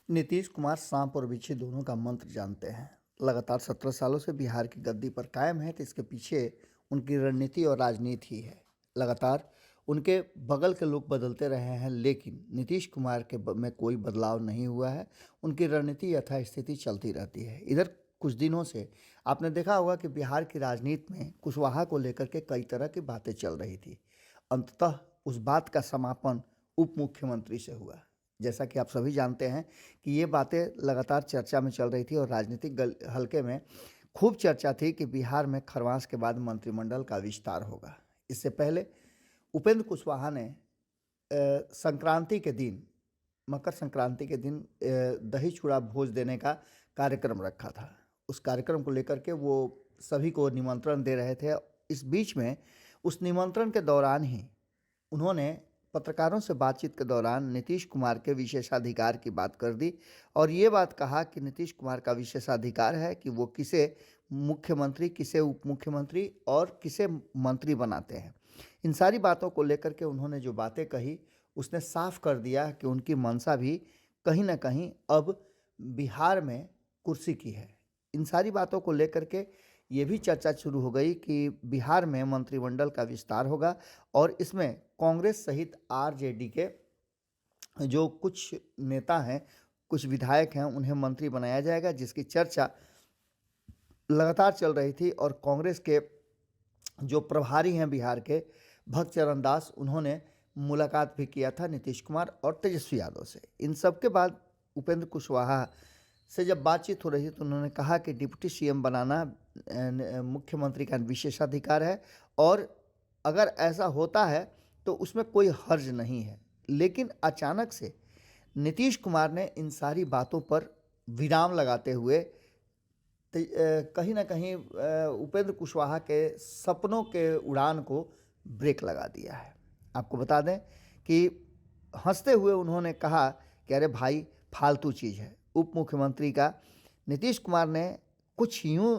नीतीश कुमार सांप और बिच्छू दोनों का मंत्र जानते हैं। लगातार 17 सालों से बिहार की गद्दी पर कायम है, तो इसके पीछे उनकी रणनीति और राजनीति ही है। लगातार उनके बगल के लोग बदलते रहे हैं, लेकिन नीतीश कुमार में कोई बदलाव नहीं हुआ है। उनकी रणनीति यथास्थिति चलती रहती है। इधर कुछ दिनों से आपने देखा होगा कि बिहार की राजनीति में कुशवाहा को लेकर के कई तरह की बातें चल रही थी। अंततः उस बात का समापन उप मुख्यमंत्री से हुआ। जैसा कि आप सभी जानते हैं कि ये बातें लगातार चर्चा में चल रही थी और राजनीतिक हलके में खूब चर्चा थी कि बिहार में खरवास के बाद मंत्रिमंडल का विस्तार होगा। इससे पहले उपेंद्र कुशवाहा ने संक्रांति के दिन, मकर संक्रांति के दिन दही चूड़ा भोज देने का कार्यक्रम रखा था। उस कार्यक्रम को लेकर के वो सभी को निमंत्रण दे रहे थे। इस बीच में उस निमंत्रण के दौरान ही उन्होंने पत्रकारों से बातचीत के दौरान नीतीश कुमार के विशेषाधिकार की बात कर दी और ये बात कहा कि नीतीश कुमार का विशेषाधिकार है कि वो किसे मुख्यमंत्री, किसे उप मुख्यमंत्री और किसे मंत्री बनाते हैं। इन सारी बातों को लेकर के उन्होंने जो बातें कही, उसने साफ कर दिया कि उनकी मंशा भी कहीं ना कहीं अब बिहार में कुर्सी की है। इन सारी बातों को लेकर के ये भी चर्चा शुरू हो गई कि बिहार में मंत्रिमंडल का विस्तार होगा और इसमें कांग्रेस सहित आरजेडी के जो कुछ नेता हैं, कुछ विधायक हैं, उन्हें मंत्री बनाया जाएगा, जिसकी चर्चा लगातार चल रही थी। और कांग्रेस के जो प्रभारी हैं बिहार के, भक्त चरण दास, उन्होंने मुलाकात भी किया था नीतीश कुमार और तेजस्वी यादव से। इन सब के बाद उपेंद्र कुशवाहा से जब बातचीत हो रही थी तो उन्होंने कहा कि डिप्टी सीएम बनाना मुख्यमंत्री का विशेषाधिकार है और अगर ऐसा होता है तो उसमें कोई हर्ज नहीं है। लेकिन अचानक से नीतीश कुमार ने इन सारी बातों पर विराम लगाते हुए कहीं ना कहीं उपेंद्र कुशवाहा के सपनों के उड़ान को ब्रेक लगा दिया है। आपको बता दें कि हंसते हुए उन्होंने कहा कि अरे भाई, फालतू चीज़ है। उप मुख्यमंत्री का नीतीश कुमार ने कुछ यूं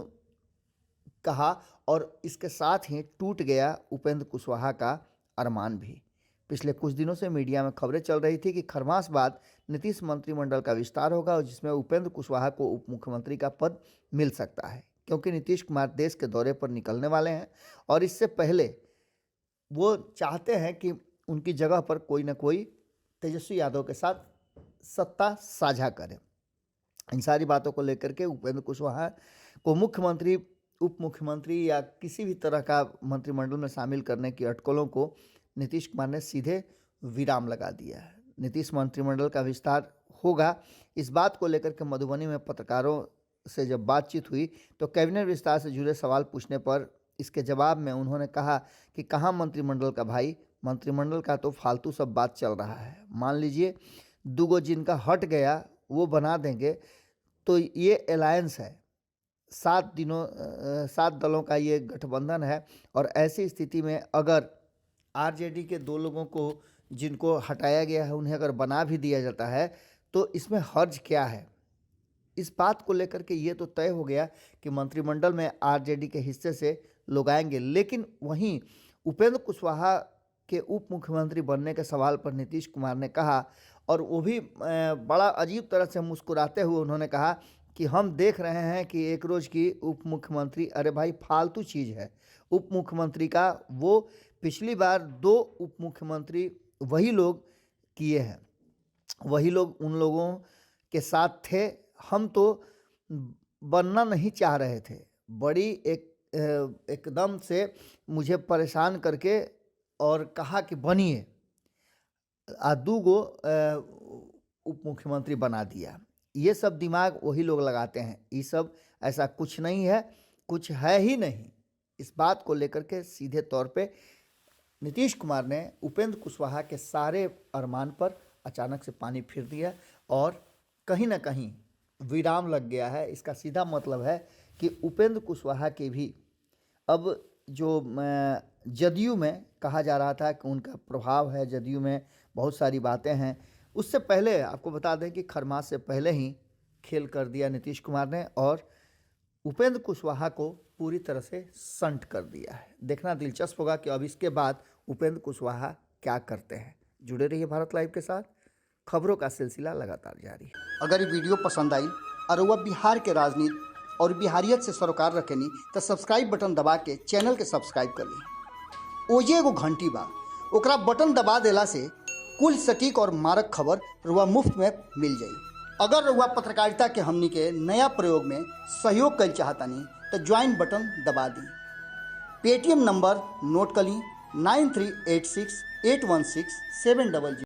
कहा और इसके साथ ही टूट गया उपेंद्र कुशवाहा का अरमान भी। पिछले कुछ दिनों से मीडिया में खबरें चल रही थी कि खरमास बाद नीतीश मंत्रिमंडल का विस्तार होगा और जिसमें उपेंद्र कुशवाहा को उप मुख्यमंत्री का पद मिल सकता है, क्योंकि नीतीश कुमार देश के दौरे पर निकलने वाले हैं और इससे पहले वो चाहते हैं कि उनकी जगह पर कोई ना कोई तेजस्वी यादव के साथ सत्ता साझा करे। इन सारी बातों को लेकर के उपेंद्र कुशवाहा को मुख्यमंत्री, उप मुख्यमंत्री या किसी भी तरह का मंत्रिमंडल में शामिल करने की अटकलों को नीतीश कुमार ने सीधे विराम लगा दिया है। नीतीश मंत्रिमंडल का विस्तार होगा, इस बात को लेकर के मधुबनी में पत्रकारों से जब बातचीत हुई तो कैबिनेट विस्तार से जुड़े सवाल पूछने पर इसके जवाब में उन्होंने कहा कि कहाँ मंत्रिमंडल का भाई, मंत्रिमंडल का तो फालतू सब बात चल रहा है। मान लीजिए दूगो जिनका हट गया वो बना देंगे, तो ये अलायंस है, 7 दलों का ये गठबंधन है और ऐसी स्थिति में अगर आरजेडी के 2 लोगों को जिनको हटाया गया है उन्हें अगर बना भी दिया जाता है तो इसमें हर्ज क्या है। इस बात को लेकर के ये तो तय हो गया कि मंत्रिमंडल में आरजेडी के हिस्से से लोग आएंगे। लेकिन वहीं उपेंद्र कुशवाहा के उप मुख्यमंत्री बनने के सवाल पर नीतीश कुमार ने कहा, और वो भी बड़ा अजीब तरह से मुस्कुराते हुए उन्होंने कहा कि हम देख रहे हैं कि एक रोज़ की उप मुख्यमंत्री, अरे भाई फालतू चीज़ है। उप मुख्यमंत्री का वो पिछली बार 2 उप मुख्यमंत्री वही लोग किए हैं, वही लोग उन लोगों के साथ थे। हम तो बनना नहीं चाह रहे थे, बड़ी एकदम से मुझे परेशान करके और कहा कि बनिए, 2 गो उप मुख्यमंत्री बना दिया। ये सब दिमाग वही लोग लगाते हैं, ये सब ऐसा कुछ नहीं है, कुछ है ही नहीं। इस बात को लेकर के सीधे तौर पे नीतीश कुमार ने उपेंद्र कुशवाहा के सारे अरमान पर अचानक से पानी फिर दिया और कहीं ना कहीं विराम लग गया है। इसका सीधा मतलब है कि उपेंद्र कुशवाहा के भी अब जो जदयू में कहा जा रहा था कि उनका प्रभाव है, जदयू में बहुत सारी बातें हैं, उससे पहले आपको बता दें कि खरमास से पहले ही खेल कर दिया नीतीश कुमार ने और उपेंद्र कुशवाहा को पूरी तरह से संट कर दिया है। देखना दिलचस्प होगा कि अब इसके बाद उपेंद्र कुशवाहा क्या करते हैं। जुड़े रहिए भारत लाइव के साथ। खबरों का सिलसिला लगातार जारी है। अगर ये वीडियो पसंद आई और वह बिहार के राजनीति और बिहारियत से सरोकार रखेनी तो सब्सक्राइब बटन दबा के चैनल के सब्सक्राइब कर ली। ओजे एगो घंटी बा, ओकरा बटन दबा देला से कुल सटीक और मारक खबर रुआ मुफ्त में मिल जाई। अगर रुआ पत्रकारिता के हमनी के नया प्रयोग में सहयोग कर चाहतानी तो ज्वाइन बटन दबा दी। पेटीएम नंबर नोट कर ली 9386816700।